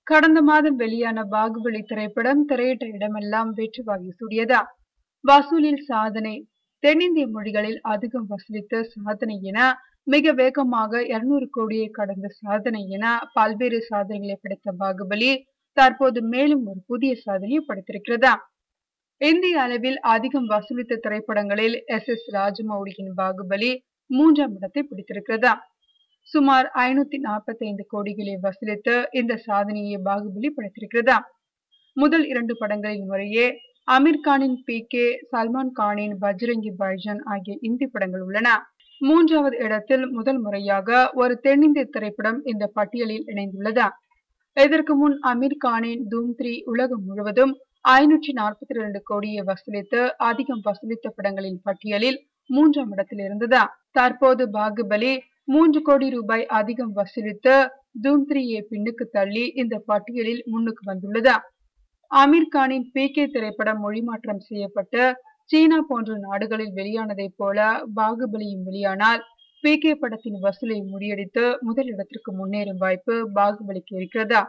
கடந்த மாதம் வெளியான பாகுபலி திரைப்படம் திரையிட்ட இடமெல்லாம் வெற்றி வாகை சூடியதா. வசூலில் சாதனை, தென்னிந்திய மொழிகளில் அதிகம் வசூலித்த சாதனை என மிக வேகமாக 200 கோடியை கடந்த சாதனை என பல்வேறு சாதனைகளை படைத்த பாகுபலி தற்போது மேலும் ஒரு புதிய சாதனையை படைத்திருக்கிறதா. இந்திய அளவில் அதிகம் வசூலித்த திரைப்படங்களில் SS ராஜமௌலியின் பாகுபலி 3ஆம் இடத்தை பிடித்திருக்கிறதா. சுமார் 545 கோடிகளை வசூலித்த இந்த சாதனையை பாகுபலி படைத்திருக்கிறதா. முதல் 2 படங்களின் முறையே அமீர் கானின் PK, சல்மான் கானின் பஜ்ரங்கி பாய்ஜான் ஆகிய இந்தி படங்கள் உள்ளன. 3வது இடத்தில் முதல் முறையாக ஒரு தென்னிந்திய திரைப்படம் இந்த பட்டியலில் இணைந்துள்ளதா. இதற்கு முன் அமீர் கானின் தூம் 3 உலகம் முழுவதும் 542 கோடியை வசூலித்து அதிகம் வசூலித்த படங்களின் பட்டியலில் 3ஆம் இடத்தில் இருந்ததா. தற்போது பாகுபலி 3 கோடி ரூபாய் அதிகம் வசூலித்து தூம் 3யை பின்னுக்கு தள்ளி இந்த பட்டியலில் முன்னுக்கு வந்துள்ளதா. அமீர் கானின் PK திரைப்படம் மொழிமாற்றம் செய்யப்பட்டு சீனா போன்ற நாடுகளில் வெளியானதை போல பாகுபலியும் வெளியானால் PK படத்தின் வசூலை முறியடித்து முதலிடத்திற்கு முன்னேறும் வாய்ப்பு பாகுபலிக்கு இருக்கிறதா.